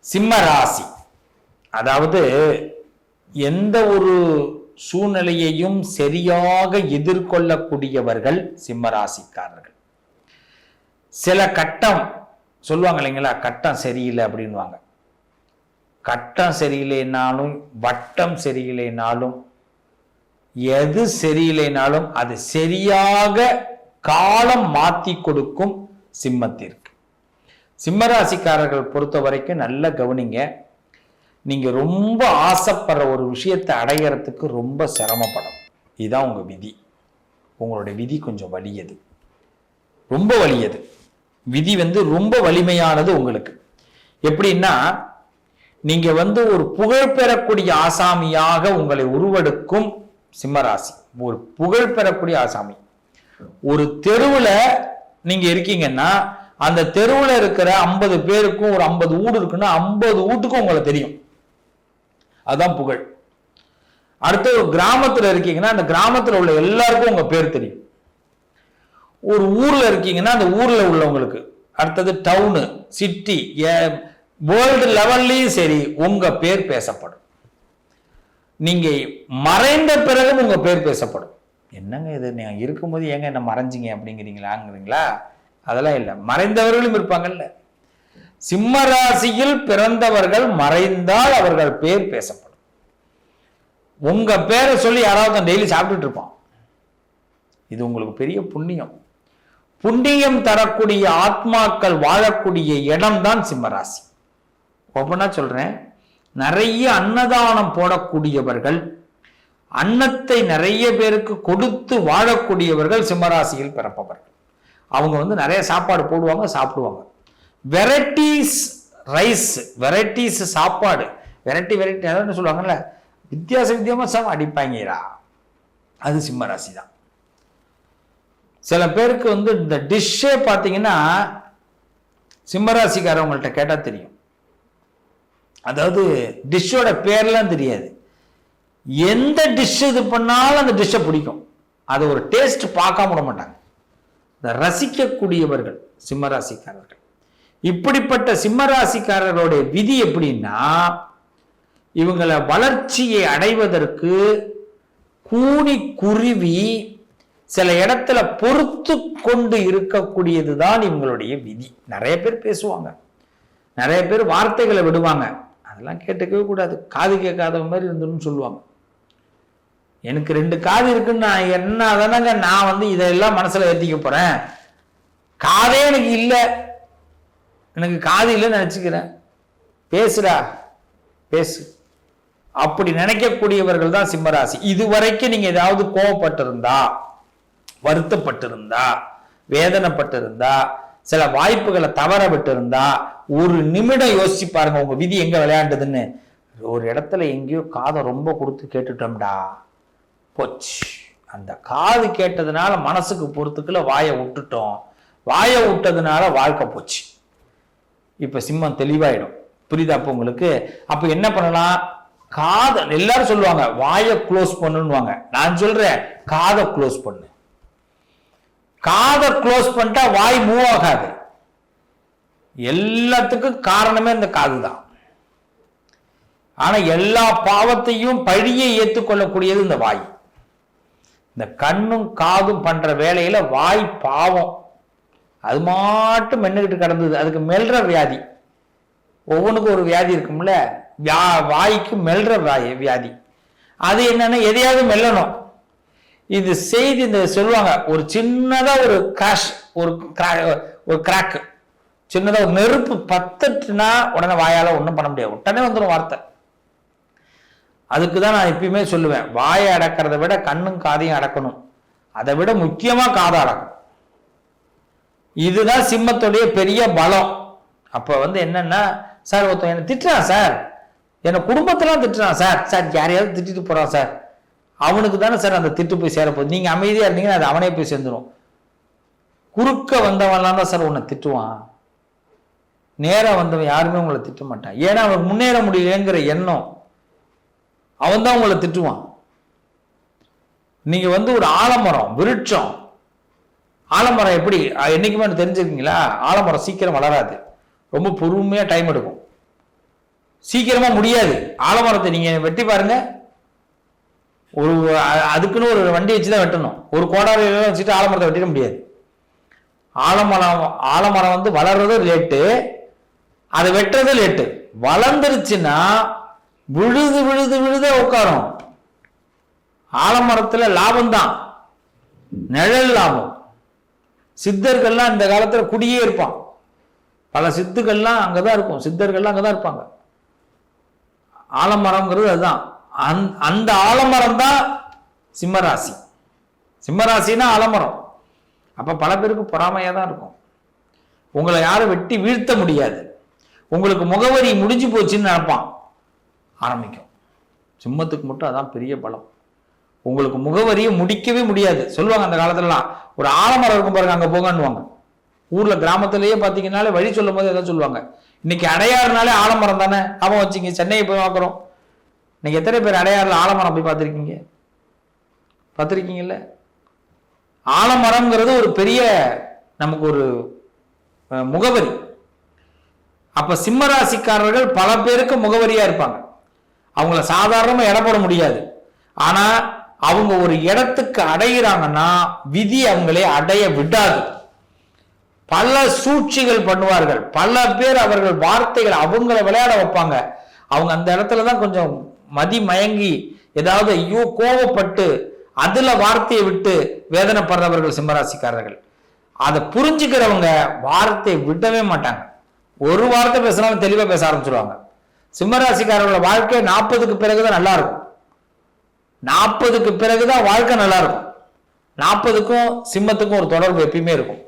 சிம்ம ராசி, அதாவது எந்த ஒரு சூழ்நிலையையும் சரியாக எதிர்கொள்ளக்கூடியவர்கள் சிம்ம ராசிக்காரர்கள். சில கட்டம் சொல்லுவாங்க இல்லைங்களா, கட்டம் சரியில்லை அப்படின்வாங்க. கட்டம் சரியில்லைனாலும் வட்டம் சரியில்லைனாலும் எது சரியில்லைனாலும் அது சரியாக காலம் மாற்றி கொடுக்கும் சிம்மத்திற்கு. சிம்மராசிக்காரர்கள் பொறுத்த வரைக்கும் நல்ல கவனிங்க. நீங்க ரொம்ப ஆசைப்படுற ஒரு விஷயத்தை அடையறதுக்கு ரொம்ப சிரமப்படும். இதுதான் உங்க விதி. உங்களுடைய விதி கொஞ்சம் வலியது, ரொம்ப வலியது. விதி ரொம்ப வலிமையானது உங்களுக்கு. எப்படின்னா, நீங்க ஒரு புகழ் பெறக்கூடிய ஆசாமியாக உங்களை உருவெடுக்கும் சிம்மராசி. ஒரு புகழ் பெறக்கூடிய ஆசாமி. ஒரு தெருவுல நீங்க இருக்கீங்கன்னா அந்த தெருவுல இருக்கிற 50 பேருக்கும் ஒரு 50 வீடு இருக்குன்னா 50 வீட்டுக்கும் உங்களை தெரியும். அதுதான் புகழ். அடுத்த ஒரு கிராமத்துல இருக்கீங்கன்னா அந்த கிராமத்துல உள்ள எல்லாருக்கும் உங்க பேர் தெரியும். ஒரு ஊர்ல இருக்கீங்கன்னா அந்த ஊர்ல உள்ளவங்களுக்கு, அடுத்தது டவுனு, சிட்டி, வேர்ல்டு லெவல்லையும் சரி உங்க பேர் பேசப்படும். நீங்க மறைந்த பிறகும் உங்க பேர் பேசப்படும். என்னங்க இது, நீங்க இருக்கும்போது ஏங்க என்ன மறைஞ்சிங்க அப்படிங்கிறீங்களா? அதெல்லாம் இல்லை. மறைந்தவர்களும் இருப்பாங்கல்ல. சிம்ம ராசியில் பிறந்தவர்கள் மறைந்தால் அவர்கள் பேர் பேசப்படும். உங்க பேரை சொல்லி யாராவது டெய்லி சாப்பிட்டுட்டு இருப்பான். இது உங்களுக்கு பெரிய புண்ணியம். புண்ணியம் தரக்கூடிய ஆத்மாக்கள் வாழக்கூடிய இடம்தான் சிம்மராசி. ஒவ்வொன்னா சொல்றேன். நிறைய அன்னதானம் போடக்கூடியவர்கள், அன்னத்தை நிறைய பேருக்கு கொடுத்து வாழக்கூடியவர்கள் சிம்மராசியில் பிறப்பவர்கள். அவங்க நிறைய சாப்பாடு போடுவாங்க, சாப்பிடுவாங்க. வெரைட்டிஸ் ரைஸ், வெரைட்டிஸ் சாப்பாடு, வெரைட்டி அதாவது சொல்லுவாங்கல்ல, வித்தியாசமா அடிப்பாங்கடா, அது சிம்மராசி தான். சில பேருக்கு இந்த டிஷ்ஷே பார்த்தீங்கன்னா சிம்மராசிக்காரவங்கள்ட்ட கேட்டால் தெரியும். அதாவது டிஷ்ஷோட பேர்லாம் தெரியாது, எந்த டிஷ் இது பண்ணாலும் அந்த டிஷ்ஷை பிடிக்கும். அதை ஒரு டேஸ்ட் பார்க்காம விட மாட்டாங்க. ரசிக்கக்கூடியவர்கள் சிம்மராசிக்காரர்கள். இப்படிப்பட்ட சிம்மராசிக்காரர்களுடைய விதி எப்படின்னா, இவங்களை வளர்ச்சியை அடைவதற்கு கூனி குருவி சில இடத்துல பொறுத்து கொண்டு இருக்கக்கூடியதுதான் இவங்களுடைய விதி. நிறைய பேர் பேசுவாங்க, நிறைய பேர் வார்த்தைகளை விடுவாங்க, அதெல்லாம் கேட்டுக்கவே கூடாது. காது கேட்காத மாதிரி இருந்துன்னு சொல்லுவாங்க. எனக்கு 2 காது இருக்குன்னு நான் என்ன தானங்க நான் இதெல்லாம் மனசுல ஏற்றிக்க போறேன். காதே எனக்கு இல்லை, எனக்கு காது இல்லைன்னு நினைச்சுக்கிறேன். பேசுடா பேசு, அப்படி நினைக்கக்கூடியவர்கள் தான் சிம்மராசி. இதுவரைக்கும் நீங்க ஏதாவது கோவப்பட்டிருந்தா, வருத்தப்பட்டிருந்தா, வேதனைப்பட்டிருந்தா, சில வாய்ப்புகளை தவற விட்டு இருந்தா, ஒரு நிமிடம் யோசிச்சு பாருங்க உங்க விதி எங்க விளையாண்டுதுன்னு. ஒரு இடத்துல எங்கேயோ காதை ரொம்ப கொடுத்து கேட்டுட்டோம்டா, போச்சு. அந்த காது கேட்டதுனால மனசுக்கு பொறுத்துக்குள்ள வாயை விட்டுட்டோம், வாயை விட்டதுனால வாழ்க்கை போச்சு. இப்ப சிம்மம் தெளிவாயிடும். புரியுதா அப்ப உங்களுக்கு? அப்ப என்ன பண்ணலாம்? காதை எல்லாரும் சொல்லுவாங்க வாயை க்ளோஸ் பண்ணுவாங்க. நான் சொல்றேன் காதை க்ளோஸ் பண்ணு. காதை க்ளோஸ் பண்ணிட்டா வாய் மூவ் ஆகாது. எல்லாத்துக்கும் காரணமே இந்த காது தான். ஆனா எல்லா பாவத்தையும் பழியை ஏற்றுக்கொள்ளக்கூடியது இந்த வாய். இந்த கண்ணும் காதும் பண்ற வேலையில வாய் பாவம், அது மட்டும் மென்னுகிட்டு கிடந்தது. அதுக்கு மெல்ற வியாதி, ஒவ்வொன்றுக்கும் ஒரு வியாதி இருக்கும்ல, வாய்க்கு மெல்ற வியாதி. அது என்னன்னா எதையாவது மெல்லணும். இது செய்தி இந்த சொல்லுவாங்க, ஒரு சின்னதா ஒரு கிராஷ், ஒரு கிராக், சின்னதா ஒரு நெருப்பு பத்துட்டுனா உடனே வாயால ஒன்றும் பண்ண முடியாது, உடனே வந்துடும் வார்த்தை. அதுக்குதான் நான் எப்பயுமே சொல்லுவேன், வாயை அடக்கிறத விட கண்ணும் காதையும் அடக்கணும். அதை விட முக்கியமா காதை அடக்கணும். இதுதான் சிம்மத்துடைய பெரிய பலம். அப்ப என்னன்னா, சார் ஒருத்தன் என்ன திட்டுறான் சார், என்ன குடும்பத்தெல்லாம் திட்டுறான் சார், யாரையாவது திட்டிட்டு போறான் சார், அவனுக்கு தானே சார் அந்த திட்டு போய் சேரப்போகுது. நீங்க அமைதியா இருந்தீங்கன்னா அது அவனே போய் சேர்ந்துடும். குறுக்க வந்தவன்லாம் தான் சார் உன்னை திட்டுவான், நேரம் வந்தவன் யாருமே உங்களை திட்ட மாட்டான். ஏன்னா அவனுக்கு முன்னேற முடியலங்கிற எண்ணம், அவன் தான் உங்களை திட்டுவான். நீங்க ஒரு ஆலமரம், விருட்சம். ஆலமரம் எப்படி என்னைக்குமே தெரிஞ்சுருக்கீங்களா? ஆலமரம் சீக்கிரம் வளராது, ரொம்ப பொறுமையா டைம் எடுக்கும். சீக்கிரமா முடியாது. ஆலமரத்தை நீங்க வெட்டி பாருங்க, ஒரு அதுக்குன்னு ஒரு வண்டி வச்சுதான் வெட்டணும். ஒரு கோடாரி வச்சுட்டு ஆலமரத்தை வெட்டிட முடியாது. ஆலமரம் வந்து வளர்றது லேட்டு, அதை வெட்டுறது லேட்டு. வளர்ந்துருச்சுன்னா விழுது விழுது விழுத உட்காரும். ஆலமரத்துல லாபம் தான், நிழல் லாபம். சித்தர்கள்லாம் இந்த காலத்துல குடியே இருப்பான். பல சித்துக்கள்லாம் அங்கதான் இருக்கும், சித்தர்கள்லாம் அங்கதான் இருப்பாங்க. ஆலமரம்ங்கிறது அதுதான். அந்த ஆலமரம் தான் சிம்மராசி. சிம்மராசினா ஆலமரம். அப்ப பல பேருக்கு பொறாமையா தான் இருக்கும். உங்களை யாரும் வெட்டி வீழ்த்த முடியாது. உங்களுக்கு முகவரி முடிஞ்சு போச்சுன்னு நினைப்பான், ஆரம்பிக்கும். சிம்மத்துக்கு மட்டும் அதான் பெரிய பலம். உங்களுக்கு முகவரியை முடிக்கவே முடியாது. சொல்லுவாங்க அந்த காலத்துலலாம், ஒரு ஆலமரம் இருக்கும் பாருங்க, அங்க போங்கன்னுவாங்க. ஊர்ல கிராமத்திலேயே பாத்தீங்கன்னாலே வழி சொல்லும் போது எதாவது சொல்லுவாங்க. இன்னைக்கு அடையாறுனாலே ஆலமரம் தானே அவன் வச்சுங்க. சென்னையை போய் பார்க்குறோம், இன்னைக்கு எத்தனை பேர் அடையாறுல ஆலமரம் போய் பார்த்துருக்கீங்க? பார்த்துருக்கீங்கல்ல? ஆலமரம்ங்கிறது ஒரு பெரிய நமக்கு ஒரு முகவரி. அப்ப சிம்மராசிக்காரர்கள் பல பேருக்கு முகவரியா இருப்பாங்க. அவங்கள சாதாரணமா இட போட முடியாது. ஆனா அவங்க ஒரு இடத்துக்கு அடைகிறாங்கன்னா விதி அவங்களே அடைய விடாது. பல சூழ்ச்சிகள் பண்ணுவார்கள். பல பேர் அவர்கள் வார்த்தைகள் அவங்கள விளையாட வைப்பாங்க. அவங்க அந்த இடத்துலதான் கொஞ்சம் மதி மயங்கி ஏதாவது ஐயோ கோவப்பட்டு அதுல வார்த்தையை விட்டு வேதனைப்படுறவர்கள் சிம்மராசிக்காரர்கள். அதை புரிஞ்சுக்கிறவங்க வார்த்தையை விடவே மாட்டாங்க. ஒரு வார்த்தை பேசினாலும் தெளிவா பேச ஆரம்பிச்சிருவாங்க. சிம்மராசிக்காரர்களோட வாழ்க்கை 40க்கு பிறகுதான் நல்லா இருக்கும். 40க்கு பிறகுதான் வாழ்க்கை நல்லா இருக்கும். 40க்கும் சிம்மத்துக்கும் ஒரு தொடர்பு எப்பயுமே இருக்கும்.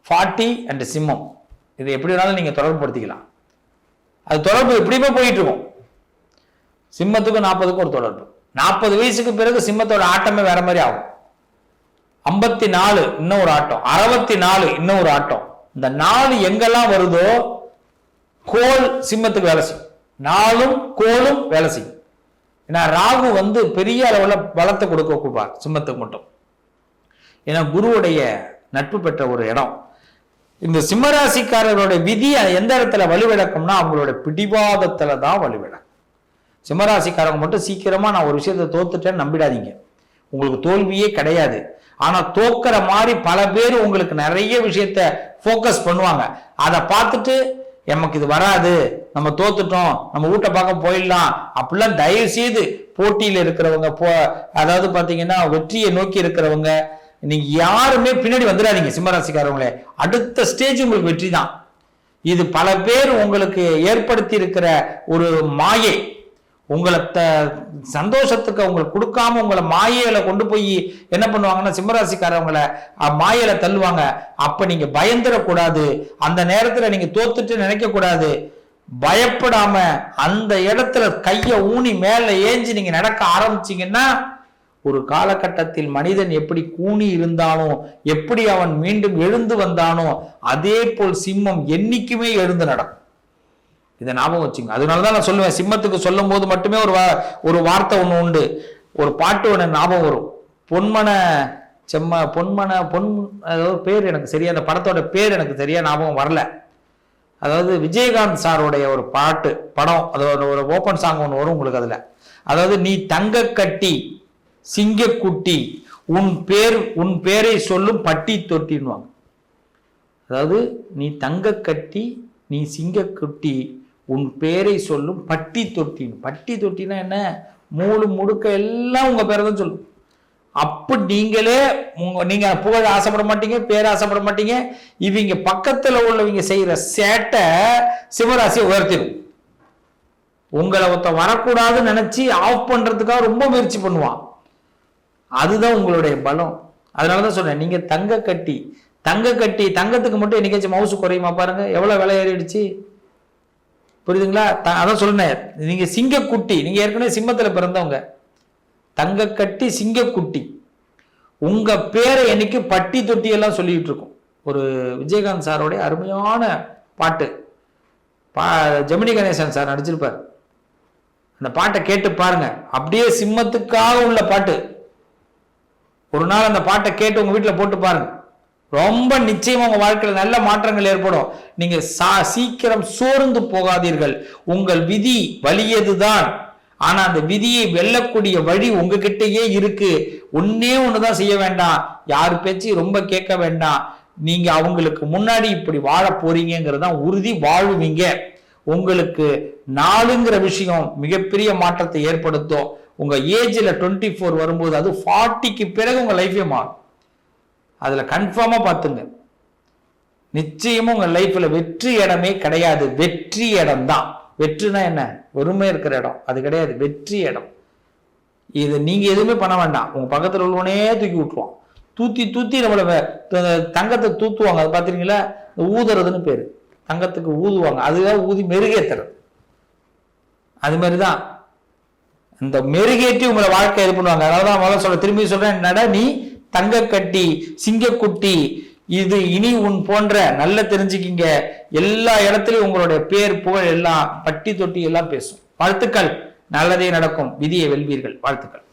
40 அண்ட் சிம்மம், இது எப்படி வேணாலும் நீங்க தொடர்பு படுத்திக்கலாம். அது தொடர்பு எப்படியுமே போயிட்டு இருக்கும். சிம்மத்துக்கும் 40க்கும் ஒரு தொடர்பு. 40 வயசுக்கு பிறகு சிம்மத்தோட ஆட்டமே வேற மாதிரி ஆகும். 54 இன்னும் ஒரு ஆட்டம், 64 இன்னும் ஒரு ஆட்டம். இந்த 4 எங்கெல்லாம் வருதோ கோல் சிம்மத்துக்கு வேலை செய்யும். 4ம் கோலும் வேலை செய்யும். ஏன்னா ராகு வந்து பெரிய அளவுல பலத்தை கொடுக்க கூடாது சிம்மத்துக்கு மட்டும். ஏன்னா குருவுடைய நட்பு பெற்ற ஒரு இடம். இந்த சிம்மராசிக்காரர்களுடைய விதி எந்த இடத்துல வலுவிழக்கும்னா அவங்களோட பிடிவாதத்துல தான் வலுவிழக்கும். சிம்மராசிக்காரங்க மட்டும் சீக்கிரமா நான் ஒரு விஷயத்தை தோத்துட்டேன்னு நம்பிடாதீங்க. உங்களுக்கு தோல்வியே கிடையாது. ஆனா தோக்கிற மாதிரி பல பேர் உங்களுக்கு நிறைய விஷயத்த போக்கஸ் பண்ணுவாங்க. அதை பார்த்துட்டு நமக்கு இது வராது, நம்ம தோத்துட்டோம், நம்ம வீட்டை பார்க்க போயிடலாம் அப்படிலாம் தயவு செய்து போட்டியில் இருக்கிறவங்க அதாவது பாத்தீங்கன்னா வெற்றியை நோக்கி இருக்கிறவங்க நீங்க யாருமே பின்னாடி வந்துடாதீங்க. சிம்மராசிக்காரவங்களே, அடுத்த ஸ்டேஜ் உங்களுக்கு வெற்றி தான். இது பல பேர் உங்களுக்கு ஏற்படுத்தி இருக்கிற ஒரு மாயை. உங்களை சந்தோஷத்துக்கு உங்களுக்கு கொடுக்காம உங்களை மாயையில கொண்டு போய் என்ன பண்ணுவாங்கன்னா சிம்மராசிக்காரவங்களை மாயையில தள்ளுவாங்க. அப்ப நீங்க பயந்துடக்கூடாது. அந்த நேரத்துல நீங்க தோத்துட்டு நினைக்க கூடாது. பயப்படாம அந்த இடத்துல கைய ஊனி மேல ஏஞ்சி நீங்க நடக்க ஆரம்பிச்சீங்கன்னா ஒரு காலகட்டத்தில் மனிதன் எப்படி கூனி இருந்தானோ, எப்படி அவன் மீண்டும் எழுந்து வந்தானோ, அதே போல் சிம்மம் என்னைக்குமே எழுந்து நடக்கும். இதை ஞாபகம் வச்சுங்க. அதனாலதான் நான் சொல்லுவேன், சிம்மத்துக்கு சொல்லும் போது மட்டுமே ஒரு வார்த்தை ஒண்ணு உண்டு, ஒரு பாட்டு ஒண்ணு ஞாபகம் வரும். அதாவது பேர் எனக்கு சரியா, அந்த படத்தோட பேர் எனக்கு சரியா ஞாபகம் வரல. அதாவது விஜயகாந்த் சாருடைய ஒரு படம், அதோட ஒரு ஓப்பன் சாங் ஒன்று வரும் உங்களுக்கு அதுல. அதாவது நீ தங்க கட்டி சிங்கக்குட்டி உன் பேரை சொல்லும் பட்டி தொட்டின்வாங்க. அதாவது நீ தங்க கட்டி நீ சிங்கக்குட்டி உன் பேரை சொல்லும் பட்டி தொட்டின். பட்டி தொட்டினா என்ன? மூணு முடுக்க எல்லாம் உங்க பேரை தான் சொல்லும். அப்ப நீங்களே நீங்க புகழ் ஆசைப்பட மாட்டீங்க, பேர் ஆசைப்பட மாட்டீங்க. இவங்க பக்கத்துல உள்ளவங்க செய்யற சேட்டை சிவராசியை உயர்த்திடும். உங்களை ஒருத்த வரக்கூடாதுன்னு நினைச்சு ஆஃப் பண்றதுக்காக ரொம்ப முயற்சி பண்ணுவான். அதுதான் உங்களுடைய பலம். அதனாலதான் சொன்னேன், நீங்க தங்க கட்டி தங்கத்துக்கு மட்டும் என்னைக்காச்சும் மவுசு குறையுமா பாருங்க, எவ்வளவு விலை ஏறிடுச்சு, புரியுதுங்களா? அதான் சொன்னேன், நீங்க சிங்கக்குட்டி, நீங்க ஏற்கனவே சிம்மத்துல பிறந்தவங்க, தங்க கட்டி சிங்கக்குட்டி, உங்க பேரை என்னைக்கு பட்டி தொட்டி எல்லாம் சொல்லிட்டு இருக்கும். ஒரு விஜயகாந்த் சாரோடைய அருமையான பாட்டு, ஜெமினி கணேசன் சார் நடிச்சிருப்பார். அந்த பாட்டை கேட்டு பாருங்க, அப்படியே சிம்மத்துக்காக உள்ள பாட்டு. ஒரு நாள் அந்த பாட்டை கேட்டு உங்க வீட்டுல போட்டு பாருங்க, ரொம்ப நிச்சயமா உங்க வாழ்க்கையில் நல்ல மாற்றங்கள் ஏற்படும். நீங்க சீக்கிரம் சோர்ந்து போகாதீர்கள். உங்கள் விதி வலியதுதான், ஆனா அந்த விதியை வெல்லக்கூடிய வழி உங்ககிட்டயே இருக்கு. ஒன்னே ஒண்ணுதான் செய்ய வேண்டாம், யாரு பேச்சு ரொம்ப கேட்க வேண்டாம். நீங்க அவங்களுக்கு முன்னாடி இப்படி வாழ போறீங்கிறதான் உறுதி, வாழ்வீங்க. உங்களுக்கு நாளுங்கிற விஷயம் மிகப்பெரிய மாற்றத்தை ஏற்படுத்தும். உங்க ஏஜ்ல 24 வரும்போது, அது 40க்கு பிறகு உங்க லைஃபே மாறும். அதுல கன்ஃபார்மா பார்த்துங்க. நிச்சயமா உங்க லைஃப்ல வெற்றி இடமே கிடையாது, வெற்றி இடம் தான். வெற்றினா என்ன? வெறுமை இருக்கிற இடம் அது கிடையாது, வெற்றி இடம். இது நீங்க எதுவுமே பண்ண வேண்டாம், உங்க பக்கத்துல உள்ளவனே தூக்கி விட்டுருவான். தூத்தி நம்மள தங்கத்தை தூத்துவாங்க, அது பாத்தீங்களா? ஊதுறதுன்னு பேரு, தங்கத்துக்கு ஊதுவாங்க, அதுதான் ஊதி மெருகேத்துறது. அது மாதிரிதான் இந்த மெருகேற்றி உங்களை வாழ்க்கை இது பண்ணுவாங்க. அதனாலதான் முதல்ல திரும்பி சொல்றேன், நட நீ தங்க கட்டி சிங்கக்குட்டி, இது இனி உன் போன்ற நல்ல தெரிஞ்சுக்கிங்க. எல்லா இடத்துலயும் உங்களுடைய பேர் புகழ் எல்லாம் பட்டி தொட்டி எல்லாம் பேசும். வாழ்த்துக்கள், நல்லதே நடக்கும், விதியை வெல்வீர்கள். வாழ்த்துக்கள்.